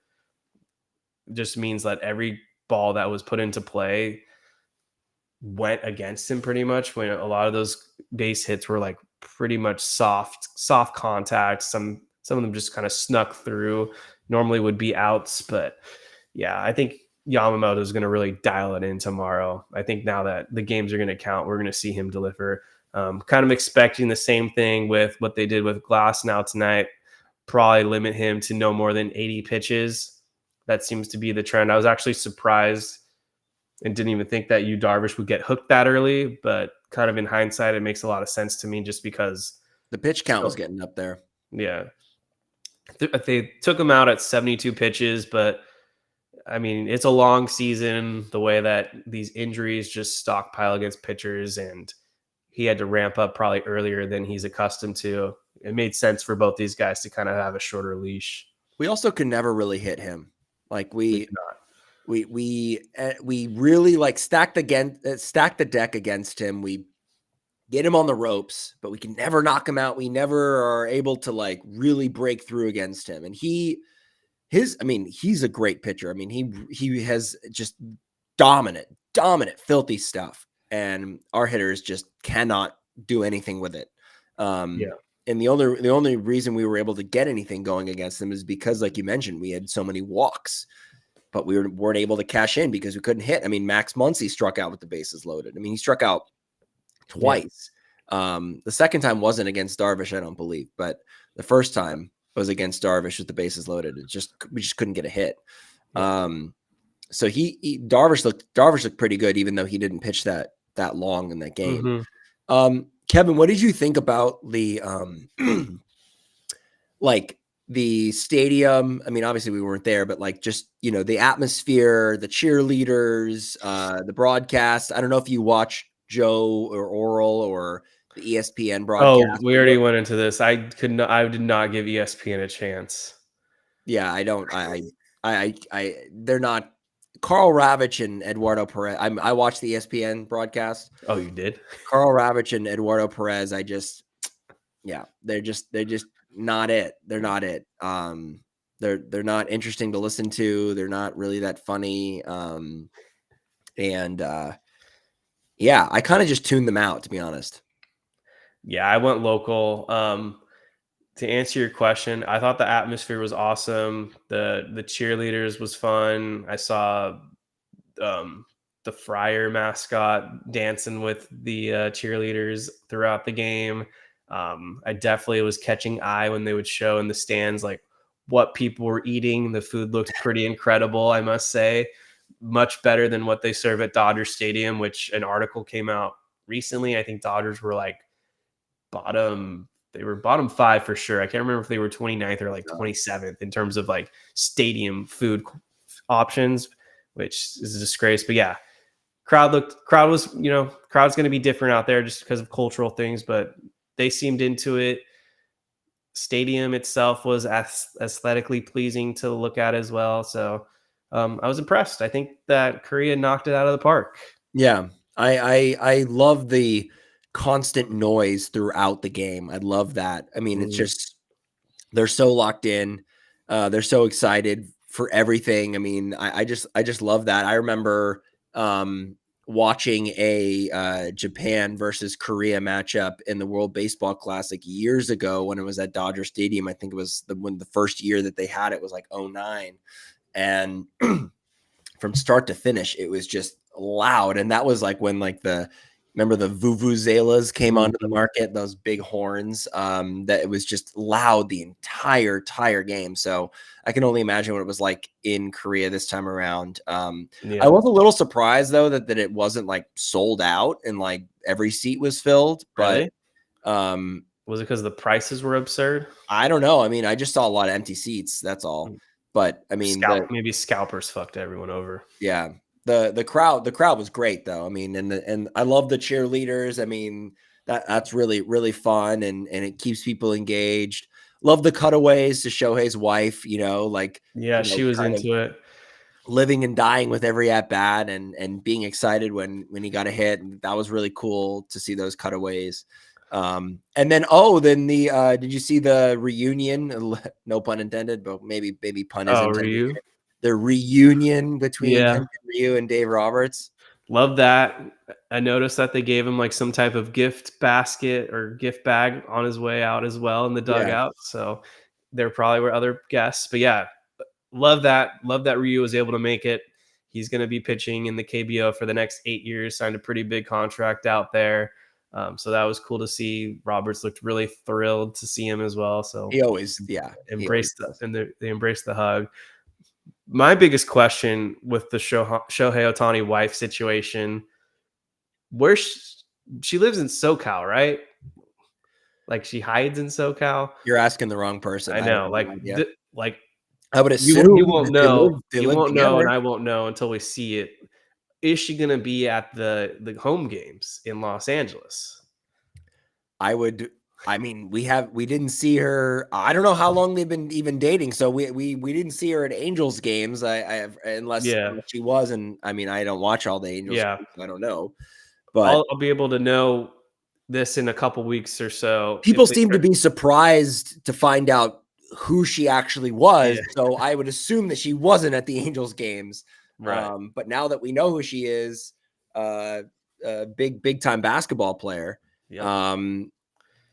It just means that every ball that was put into play went against him pretty much, when a lot of those base hits were like pretty much soft contact. Some of them just kind of snuck through. Normally would be outs, but yeah, I think Yamamoto is going to really dial it in tomorrow. I think now that the games are going to count, we're going to see him deliver. Kind of expecting the same thing with what they did with Glasnow tonight. Probably limit him to no more than 80 pitches. That seems to be the trend. I was actually surprised and didn't even think that Darvish would get hooked that early, but kind of in hindsight, it makes a lot of sense to me just because
the pitch count was getting up there.
Yeah. They took him out at 72 pitches, but I mean, it's a long season, the way that these injuries just stockpile against pitchers, and he had to ramp up probably earlier than he's accustomed to. It made sense for both these guys to kind of have a shorter leash.
We also could never really hit him. Like we really like stack the deck against him. We get him on the ropes, but we can never knock him out. We never are able to like really break through against him. And he's a great pitcher. I mean, he has just dominant, filthy stuff. And our hitters just cannot do anything with it. And the only reason we were able to get anything going against them is because, like you mentioned, we had so many walks, but we weren't able to cash in because we couldn't hit. I mean, Max Muncy struck out with the bases loaded. I mean, he struck out twice. The second time wasn't against Darvish, I don't believe, but the first time was against Darvish with the bases loaded. We just couldn't get a hit. So Darvish looked pretty good, even though he didn't pitch that long in that game. Kevin, what did you think about the like the stadium? I mean, obviously we weren't there, but like just, the atmosphere, the cheerleaders, the broadcast. I don't know if you watch Joe or Oral or the ESPN broadcast.
Oh, we already went into this. I did not give ESPN a chance.
Yeah, I don't. They're not. Carl Ravitch and Eduardo Perez. I watched the ESPN broadcast.
Oh, you did?
Carl Ravitch and Eduardo Perez. They're just not it. They're not it. They're not interesting to listen to. They're not really that funny. I kind of just tuned them out, to be honest.
Yeah, I went local. To answer your question, I thought the atmosphere was awesome. The cheerleaders was fun. I saw the Friar mascot dancing with the cheerleaders throughout the game. I definitely was catching eye when they would show in the stands like what people were eating. The food looked pretty incredible, I must say. Much better than what they serve at Dodger Stadium, which an article came out recently. I think Dodgers were like bottom 5 for sure. I can't remember if they were 29th or like 27th in terms of like stadium food options, which is a disgrace. But yeah, crowd was crowd's going to be different out there just because of cultural things, but they seemed into it. Stadium itself was aesthetically pleasing to look at as well. So I was impressed. I think that Korea knocked it out of the park.
Yeah, I love the constant noise throughout the game. I love that. I mean, it's just, they're so locked in. They're so excited for everything. I mean, I just love that. I remember watching a Japan versus Korea matchup in the World Baseball Classic years ago when it was at Dodger Stadium. I think it was the first year that they had it was like 2009. And from start to finish, it was just loud. And that was like when remember the vuvuzelas came onto the market, those big horns, that it was just loud the entire game. So I can only imagine what it was like in Korea this time around. I was a little surprised though that it wasn't like sold out and like every seat was filled, but
really? Was it because the prices were absurd?
I don't know. I mean, I just saw a lot of empty seats. That's all. But I mean,
maybe scalpers fucked everyone over.
Yeah. The crowd was great though. I mean, and I love the cheerleaders. I mean, that's really, really fun and it keeps people engaged. Love the cutaways to Shohei's wife,
she was into it.
Living and dying with every at bat and being excited when he got a hit. And that was really cool to see those cutaways. And then did you see the reunion? No pun intended, but maybe pun is intended.
Ryu?
The reunion between Ryu and Dave Roberts.
Love that. I noticed that they gave him like some type of gift basket or gift bag on his way out as well in the
Yeah.
dugout. So there probably were other guests, but yeah, love that. Love that Ryu was able to make it. He's going to be pitching in the KBO for the next 8 years. Signed a pretty big contract out there. So that was cool to see. Roberts looked really thrilled to see him as well. So
He always
embraced
does.
they embraced the hug. My biggest question with the Shohei Ohtani wife situation, where she lives in SoCal, right? Like she hides in SoCal.
You're asking the wrong person.
I
I have
know,
no idea.
like
I would
you
assume
won't
that
know,
they live
and
together.
I won't know until we see it. Is she going to be at the home games in Los Angeles?
I mean, we didn't see her. I don't know how long they've been even dating. So we didn't see her at Angels games. Unless
Yeah,
she was, and I mean, I don't watch all the Angels
yeah.
games, so I don't know. But
I'll be able to know this in a couple weeks or so if
people
they
seem to
start.
be surprised to find out who she actually
Yeah,
was. So I would assume that she wasn't at the Angels games.
right.
But now that we know who she is, a big time basketball player,
Yep.
um,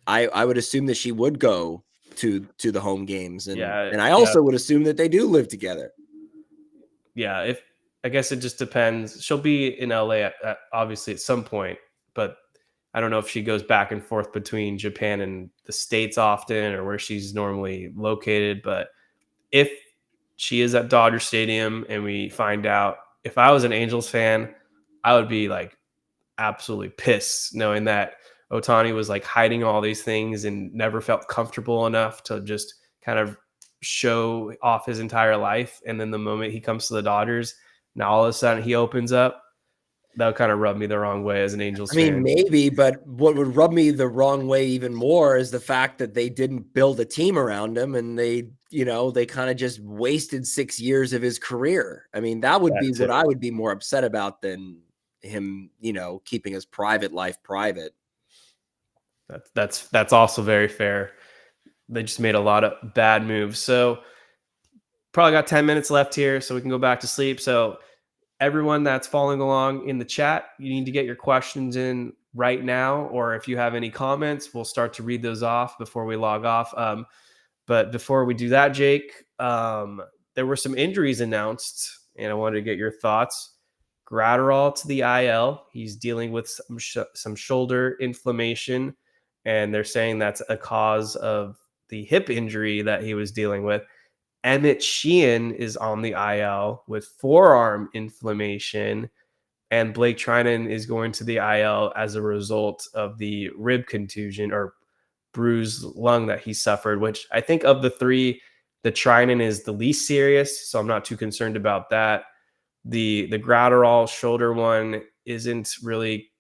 I would assume that she would go to the home games, and
Yeah,
I
yeah,
also would assume that they do live together.
yeah. If I guess it just depends. She'll be in LA obviously at some point, but I don't know if she goes back and forth between Japan and the States often or where she's normally located. But if she is at Dodger Stadium and we find out, if I was an Angels fan, I would be like absolutely pissed knowing that Otani was like hiding all these things and never felt comfortable enough to just kind of show off his entire life. And then the moment he comes to the Dodgers, now all of a sudden he opens up. That would kind of rub me the wrong way as an
I
Angels
mean,
fan.
maybe, but what would rub me the wrong way even more is the fact that they didn't build a team around him, and they kind of just wasted 6 years of his career. I mean, that would
That
be what
too.
I would be more upset about than him, keeping his private life private.
That's also very fair. They just made a lot of bad moves. So probably got 10 minutes left here, so we can go back to sleep. So everyone that's following along in the chat, you need to get your questions in right now, or if you have any comments, we'll start to read those off before we log off. But before we do that, Jake, there were some injuries announced, and I wanted to get your thoughts. Gratterall to the IL. He's dealing with some shoulder inflammation, and they're saying that's a cause of the hip injury that he was dealing with. Emmett Sheehan is on the IL with forearm inflammation, and Blake Trinan is going to the IL as a result of the rib contusion or bruised lung that he suffered, which I think of the three, the Trinan is the least serious, so I'm not too concerned about that. The Gratterall shoulder one isn't really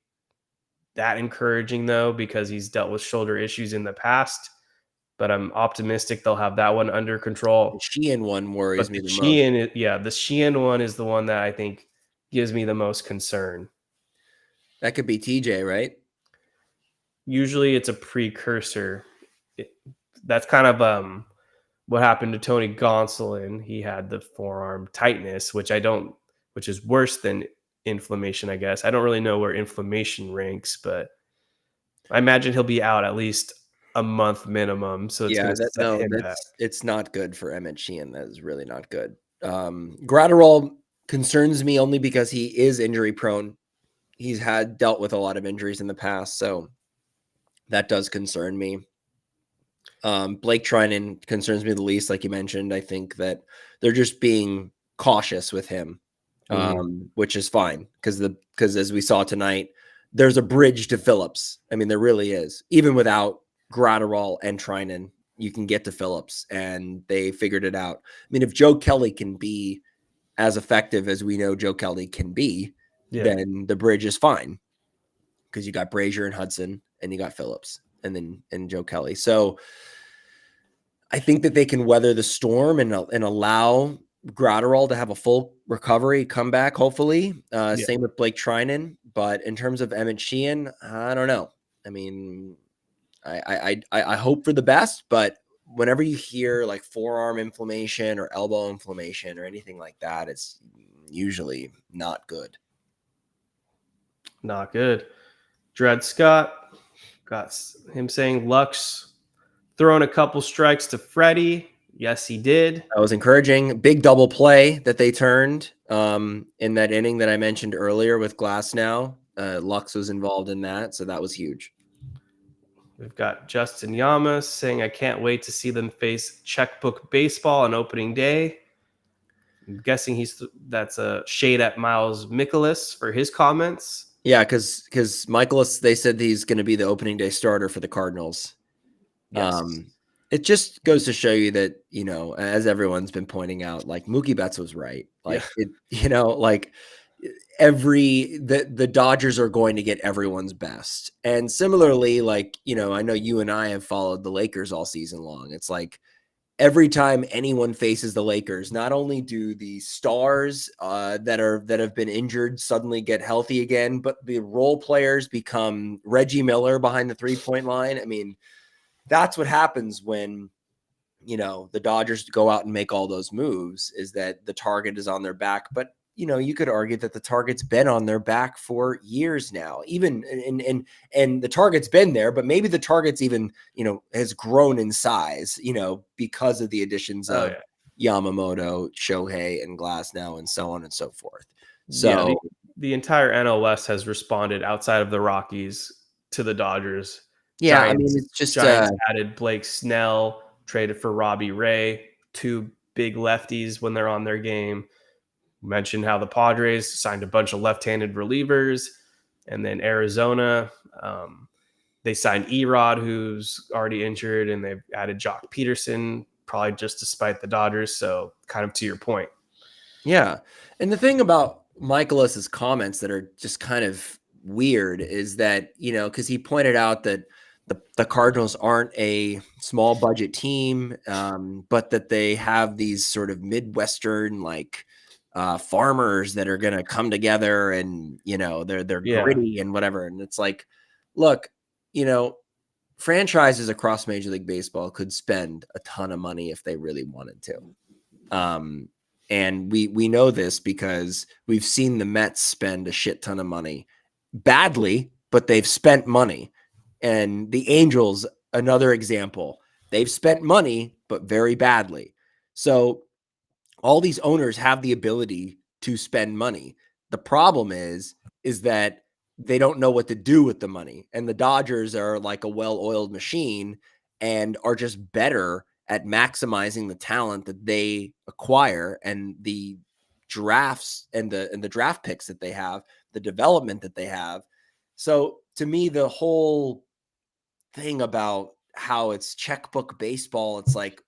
that encouraging though, because he's dealt with shoulder issues in the past, but I'm optimistic they'll have that one under
The
control.
Sheehan one worries
But
me
the
the most.
Sheehan, yeah, the Sheehan one is the one that I think gives me the most concern.
That could be TJ, right?
Usually it's a precursor. It, that's kind of what happened to Tony Gonsolin. He had the forearm tightness, which is worse than inflammation, I guess. I don't really know where inflammation ranks, but I imagine he'll be out at least a month minimum. So it's going
Yeah,
to set him back.
it's not good for Emmett Sheehan. That is really not good. Gratterall concerns me only because he is injury prone. He's had dealt with a lot of injuries in the past, so that does concern me. Blake Trinan concerns me the least, like you mentioned. I think that they're just being cautious with him,
Mhm.
which is fine because as we saw tonight, there's a bridge to Phillips. I mean, there really is. Even without Gratterall and Trinan, you can get to Phillips, and they figured it out. I mean, if Joe Kelly can be as effective as we know Joe Kelly can be,
Yeah.
then the bridge is fine because you got Brazier and Hudson, and you got Phillips, and Joe Kelly. So I think that they can weather the storm and allow Gratterall to have a full recovery, comeback, hopefully.
Yeah.
Same with Blake Trinan. But in terms of Emmett Sheehan, I don't know. I mean, I hope for the best, but whenever you hear like forearm inflammation or elbow inflammation or anything like that, it's usually not good.
Not good. Dred Scott got him saying Lux throwing a couple strikes to Freddie. Yes, he did.
That was encouraging. Big double play that they turned in that inning that I mentioned earlier with Glasnow. Lux was involved in that, so that was huge.
We've got Justin Yamas saying, I can't wait to see them face checkbook baseball on opening day. I'm guessing that's a shade at Miles Mikolas for his comments.
Yeah, because Michaelis, they said he's going to be the opening day starter for the Cardinals.
Yes.
It just goes to show you that, as everyone's been pointing out, like Mookie Betts was right. Like the Dodgers are going to get everyone's best. And similarly, I know you and I have followed the Lakers all season long. It's like every time anyone faces the Lakers, not only do the stars that have been injured suddenly get healthy again, but the role players become Reggie Miller behind the 3-point line. I mean, that's what happens when, the Dodgers go out and make all those moves, is that the target is on their back. But, you could argue that the target's been on their back for years now, even and the target's been there, but maybe the target's even, has grown in size, because of the additions of Yamamoto, Shohei, and Glasnow, and so on and so forth. So
the entire NL West has responded outside of the Rockies to the Dodgers.
Yeah,
Giants,
it's just
Giants added Blake Snell, traded for Robbie Ray, two big lefties when they're on their game. Mentioned how the Padres signed a bunch of left-handed relievers, and then Arizona, they signed Erod, who's already injured, and they've added Jock Peterson, probably just to spite the Dodgers. So, kind of to your point.
Yeah, and the thing about Michaelis's comments that are just kind of weird is that, because he pointed out that the Cardinals aren't a small budget team, but that they have these sort of Midwestern farmers that are going to come together, and they're gritty and whatever. And it's like, look, franchises across Major League Baseball could spend a ton of money if they really wanted to. And we know this because we've seen the Mets spend a shit ton of money badly, but they've spent money. And the Angels, another example, they've spent money, but very badly. So all these owners have the ability to spend money. The problem is that they don't know what to do with the money. And the Dodgers are like a well-oiled machine and are just better at maximizing the talent that they acquire, and the drafts and the draft picks that they have, the development that they have. So to me, the whole thing about how it's checkbook baseball, it's like,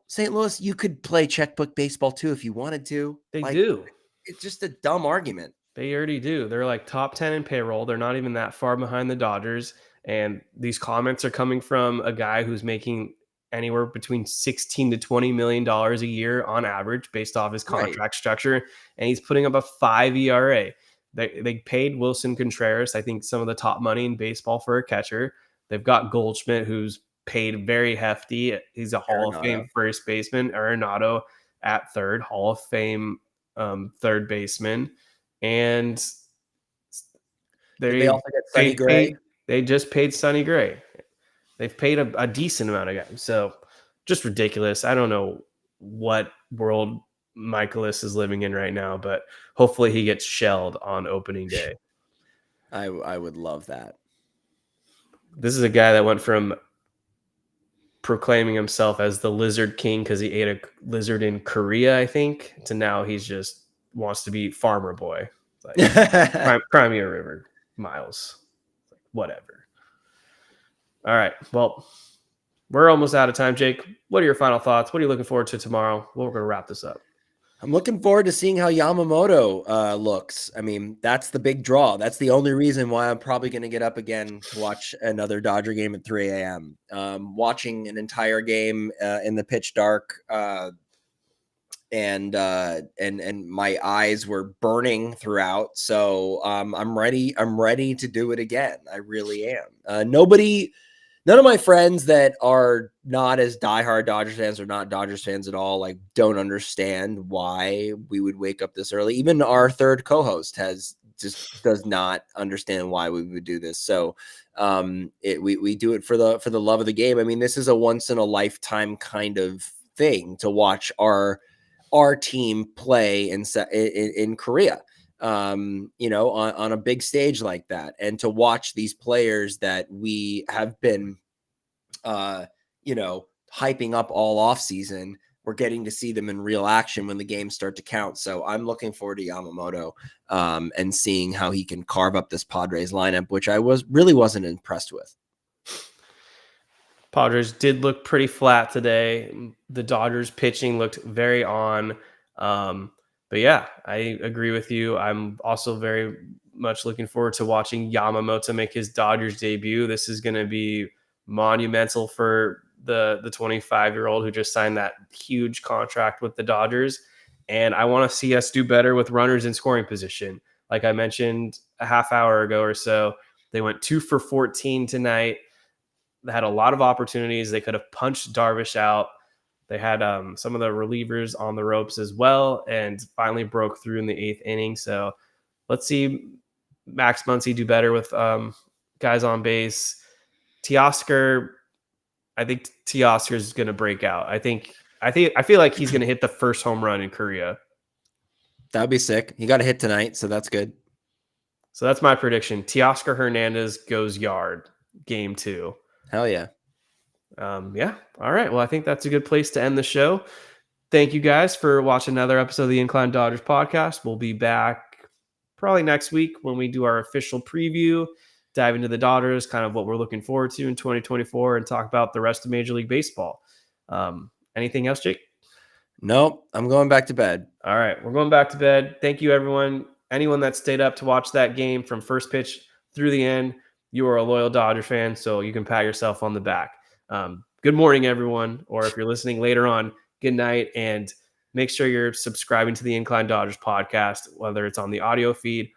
St. Louis, you could play checkbook baseball too if you wanted to.
They do.
It's just a dumb argument.
They already do. They're like top 10 in payroll. They're not even that far behind the Dodgers. And these comments are coming from a guy who's making anywhere between $16 to $20 million a year on average based off his contract structure. And he's putting up a 5 ERA. They paid Wilson Contreras, I think, some of the top money in baseball for a catcher. They've got Goldschmidt, who's paid very hefty. He's a Hall of Fame first baseman. Arenado at third, Hall of Fame third baseman. And
they also get Sonny Gray.
They just paid Sonny Gray. They've paid a decent amount of guys. So just ridiculous. I don't know what world Michaelis is living in right now, but hopefully he gets shelled on opening day.
I would love that.
This is a guy that went from proclaiming himself as the Lizard King because he ate a lizard in Korea, I think, to now he's just wants to be Farmer Boy. Like Crimea River, Miles. Like, whatever. All right. Well, we're almost out of time, Jake. What are your final thoughts? What are you looking forward to tomorrow? Well, we're going to wrap this up.
I'm looking forward to seeing how Yamamoto looks. I mean, that's the big draw. That's the only reason why I'm probably going to get up again to watch another Dodger game at 3 a.m. Watching an entire game in the pitch dark, and my eyes were burning throughout. So I'm ready. I'm ready to do it again. I really am. None of my friends that are not as diehard Dodgers fans or not Dodgers fans at all, don't understand why we would wake up this early. Even our third co-host has just does not understand why we would do this. So we do it for the love of the game. I mean, this is a once in a lifetime kind of thing to watch our team play in Korea, on a big stage like that, and to watch these players that we have been, hyping up all off season. We're getting to see them in real action when the games start to count. So I'm looking forward to Yamamoto and seeing how he can carve up this Padres lineup, which I wasn't impressed with.
Padres did look pretty flat today. The Dodgers pitching looked very on. But yeah, I agree with you. I'm also very much looking forward to watching Yamamoto make his Dodgers debut. This is going to be monumental for the 25-year-old who just signed that huge contract with the Dodgers. And I want to see us do better with runners in scoring position. Like I mentioned a half hour ago or so, they went 2 for 14 tonight. They had a lot of opportunities. They could have punched Darvish out. They had some of the relievers on the ropes as well, and finally broke through in the 8th inning. So let's see Max Muncy do better with guys on base. Teoscar, I think Teoscar is going to break out. I feel like he's going to hit the first home run in Korea.
That would be sick. He got a hit tonight, so that's good.
So that's my prediction. Teoscar Hernandez goes yard, game 2.
Hell yeah.
Yeah. All right. Well, I think that's a good place to end the show. Thank you guys for watching another episode of the Incline Dodgers podcast. We'll be back probably next week when we do our official preview, dive into the Dodgers, kind of what we're looking forward to in 2024, and talk about the rest of Major League Baseball. Anything else, Jake?
Nope. I'm going back to bed.
All right. We're going back to bed. Thank you, everyone. Anyone that stayed up to watch that game from first pitch through the end, you are a loyal Dodger fan, so you can pat yourself on the back. Good morning, everyone. Or if you're listening later on, good night. And make sure you're subscribing to the Incline Dodgers podcast, whether it's on the audio feed